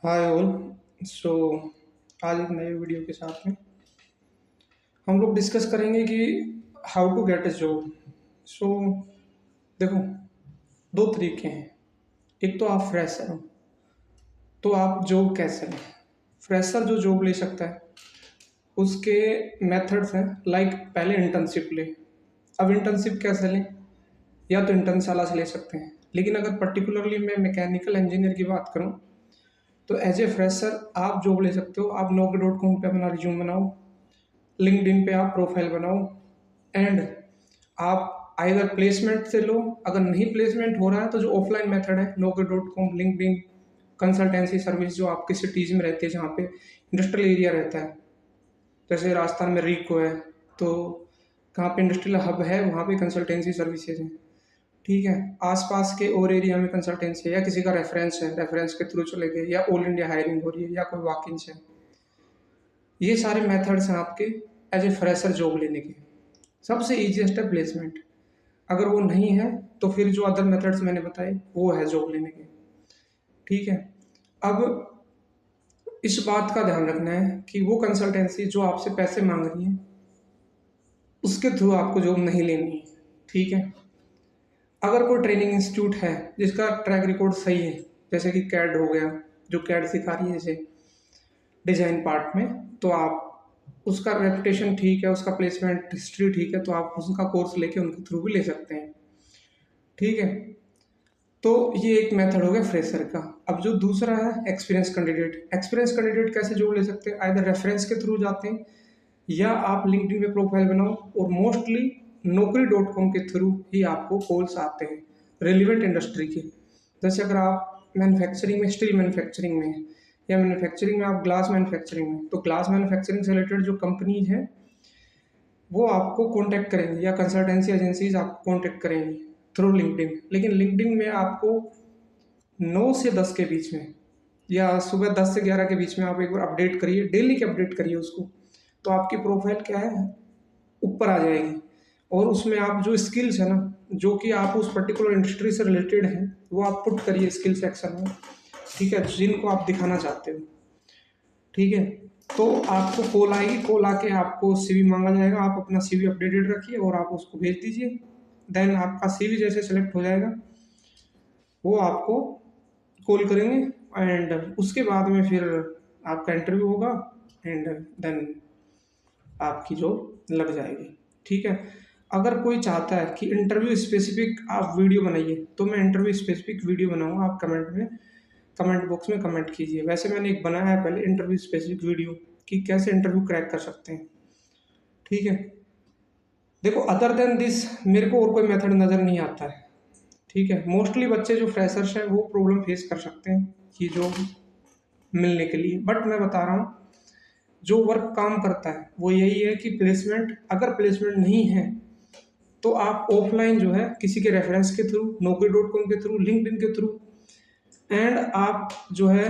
Hi all. सो आज एक नए वीडियो के साथ में हम लोग डिस्कस करेंगे कि how to get a job. So देखो, दो तरीके हैं। एक तो आप फ्रेशर हो, तो आप जॉब कैसे लें। फ्रेशर जो जॉब ले सकता है उसके मेथड्स हैं, लाइक पहले इंटर्नशिप ले। अब इंटर्नशिप कैसे लें? या तो इंटर्नशाला से ले सकते हैं, लेकिन अगर पर्टिकुलरली मैं मैकेनिकल इंजीनियर की बात करूं तो एज ए फ्रेशर आप जॉब ले सकते हो। आप naukri.com पे अपना रिज्यूम बनाओ, लिंक्डइन पे आप प्रोफाइल बनाओ, एंड आप आइदर प्लेसमेंट से लो। अगर नहीं प्लेसमेंट हो रहा है तो जो ऑफलाइन मेथड है, naukri.com, लिंक्डइन, कंसल्टेंसी सर्विस, जो आपकी सिटीज़ में रहती है जहाँ पे इंडस्ट्रियल एरिया रहता है, जैसे राजस्थान में रीको है, तो कहाँ पे इंडस्ट्रियल हब है वहाँ पे कंसल्टेंसी सर्विसेज हैं। ठीक है, आसपास के और एरिया में कंसल्टेंसी है, या किसी का रेफरेंस है, रेफरेंस के थ्रू चले गए, या ऑल इंडिया हायरिंग हो रही है, या कोई वॉक-इन्स है। ये सारे मेथड्स हैं आपके एज ए फ्रेशर जॉब लेने के। सबसे ईजीएस्ट है प्लेसमेंट। अगर वो नहीं है तो फिर जो अदर मेथड्स मैंने बताए वो है जॉब लेने के। ठीक है, अब इस बात का ध्यान रखना है कि वो कंसल्टेंसी जो आपसे पैसे मांग रही है उसके थ्रू आपको जॉब नहीं लेनी है। ठीक है, अगर कोई ट्रेनिंग इंस्टीट्यूट है जिसका ट्रैक रिकॉर्ड सही है, जैसे कि कैड हो गया, जो कैड सिखा रही है जैसे डिजाइन पार्ट में, तो आप उसका रेपुटेशन ठीक है, उसका प्लेसमेंट हिस्ट्री ठीक है, तो आप उसका कोर्स लेके उनके थ्रू भी ले सकते हैं। ठीक है, तो ये एक मेथड हो गया फ्रेशर का। अब जो दूसरा है एक्सपीरियंस कैंडिडेट। एक्सपीरियंस कैंडिडेट कैसे जोड़ ले सकते हैं? आइदर रेफरेंस के थ्रू जाते हैं, या आप लिंक्डइन पे प्रोफाइल बनाओ, और मोस्टली naukri.com के थ्रू ही आपको कॉल्स आते हैं रेलिवेंट इंडस्ट्री के। जैसे अगर आप मैन्युफैक्चरिंग में, स्टील मैन्युफैक्चरिंग में हैं, या मैन्युफैक्चरिंग में आप ग्लास मैन्युफैक्चरिंग में, तो ग्लास मैन्युफैक्चरिंग से रिलेटेड जो कंपनीज हैं वो आपको कॉन्टैक्ट करेंगे, या कंसल्टेंसी एजेंसीज आपको कॉन्टैक्ट करेंगी थ्रू लिंक्डइन। लेकिन लिंक्डइन में आपको 9 से 10 के बीच में, या सुबह 10 से 11 के बीच में आप एक बार अपडेट करिए, डेली की अपडेट करिए उसको, तो आपकी प्रोफाइल क्या है, ऊपर आ जाएगी। और उसमें आप जो स्किल्स है ना, जो कि आप उस पर्टिकुलर इंडस्ट्री से रिलेटेड हैं, वो आप पुट करिए स्किल सेक्शन में। ठीक है, जिनको आप दिखाना चाहते हो। ठीक है, तो आपको कॉल आएगी, कॉल आके आपको सीवी मांगा जाएगा, आप अपना सीवी अपडेटेड रखिए और आप उसको भेज दीजिए। देन आपका सीवी जैसे सेलेक्ट हो जाएगा वो आपको कॉल करेंगे, एंड उसके बाद में फिर आपका इंटरव्यू होगा, एंड देन आपकी जॉब लग जाएगी। ठीक है, अगर कोई चाहता है कि इंटरव्यू स्पेसिफिक आप वीडियो बनाइए, तो मैं इंटरव्यू स्पेसिफिक वीडियो बनाऊंगा। आप कमेंट बॉक्स में कमेंट कीजिए। वैसे मैंने एक बनाया है पहले इंटरव्यू स्पेसिफिक वीडियो, कि कैसे इंटरव्यू क्रैक कर सकते हैं। ठीक है, देखो अदर देन दिस मेरे को और कोई मेथड नज़र नहीं आता है। ठीक है, मोस्टली बच्चे जो फ्रेशर्स हैं वो प्रॉब्लम फेस कर सकते हैं कि जॉब मिलने के लिए। बट मैं बता रहा हूँ, जो वर्क काम करता है वो यही है कि प्लेसमेंट, अगर प्लेसमेंट नहीं है तो आप ऑफलाइन जो है किसी के रेफरेंस के थ्रू, naukri.com के थ्रू, लिंक्डइन के थ्रू, एंड आप जो है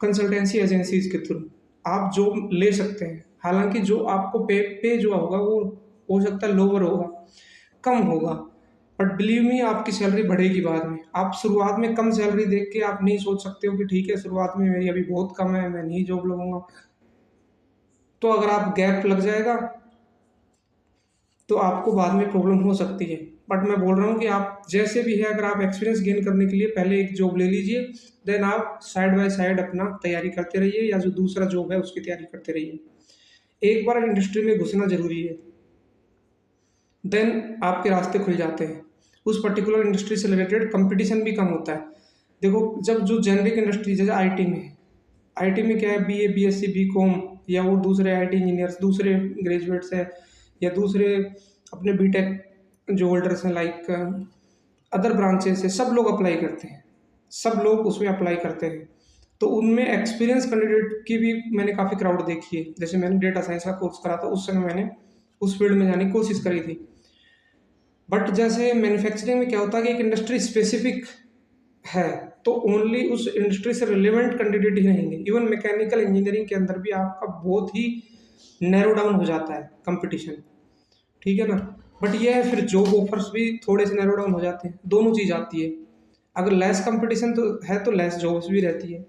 कंसल्टेंसी एजेंसीज के थ्रू आप जॉब ले सकते हैं। हालांकि जो आपको पे जो होगा वो हो सकता है लोअर होगा, कम होगा, बट बिलीव मी आपकी सैलरी बढ़ेगी बाद में। आप शुरुआत में कम सैलरी देख के आप नहीं सोच सकते हो कि ठीक है शुरुआत में मेरी अभी बहुत कम है, मैं नहीं जॉब लगूंगा। तो अगर आप गैप लग जाएगा तो आपको बाद में प्रॉब्लम हो सकती है। बट मैं बोल रहा हूँ कि आप जैसे भी है, अगर आप एक्सपीरियंस गेन करने के लिए पहले एक जॉब ले लीजिए, देन आप साइड बाय साइड अपना तैयारी करते रहिए, या जो दूसरा जॉब है उसकी तैयारी करते रहिए। एक बार इंडस्ट्री में घुसना जरूरी है, देन आपके रास्ते खुल जाते हैं। उस पर्टिकुलर इंडस्ट्री से रिलेटेड कंपटीशन भी कम होता है। देखो, जब जो जेनरिक इंडस्ट्री जैसे आईटी में, आईटी में क्या है, बीए, बीएससी, बीकॉम, या वो दूसरे आईटी इंजीनियर्स, दूसरे ग्रेजुएट्स हैं, या दूसरे अपने बीटेक जो होल्डर्स हैं, लाइक अदर ब्रांचेस से, सब लोग अप्लाई करते हैं, सब लोग उसमें अप्लाई करते हैं। तो उनमें एक्सपीरियंस कैंडिडेट की भी मैंने काफ़ी क्राउड देखी है। जैसे मैंने डेटा साइंस का कोर्स करा था, उस समय मैंने उस फील्ड में जाने की कोशिश करी थी। बट जैसे मैन्युफैक्चरिंग में क्या होता है कि एक इंडस्ट्री स्पेसिफिक है, तो ओनली उस इंडस्ट्री से रिलेवेंट कैंडिडेट ही रहेंगे। इवन मैकेनिकल इंजीनियरिंग के अंदर भी आपका बहुत ही नैरो डाउन हो जाता है कंपटीशन। ठीक है ना, बट ये है फिर जॉब ऑफर्स भी थोड़े से नैरो डाउन हो जाते हैं, दोनों चीज़ आती है। अगर लेस कंपटीशन तो है तो लेस जॉब्स भी रहती है।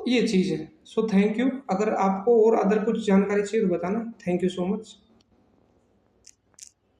ये चीज़ है। So thank you. अगर आपको और अदर कुछ जानकारी चाहिए तो बताना। Thank you so much.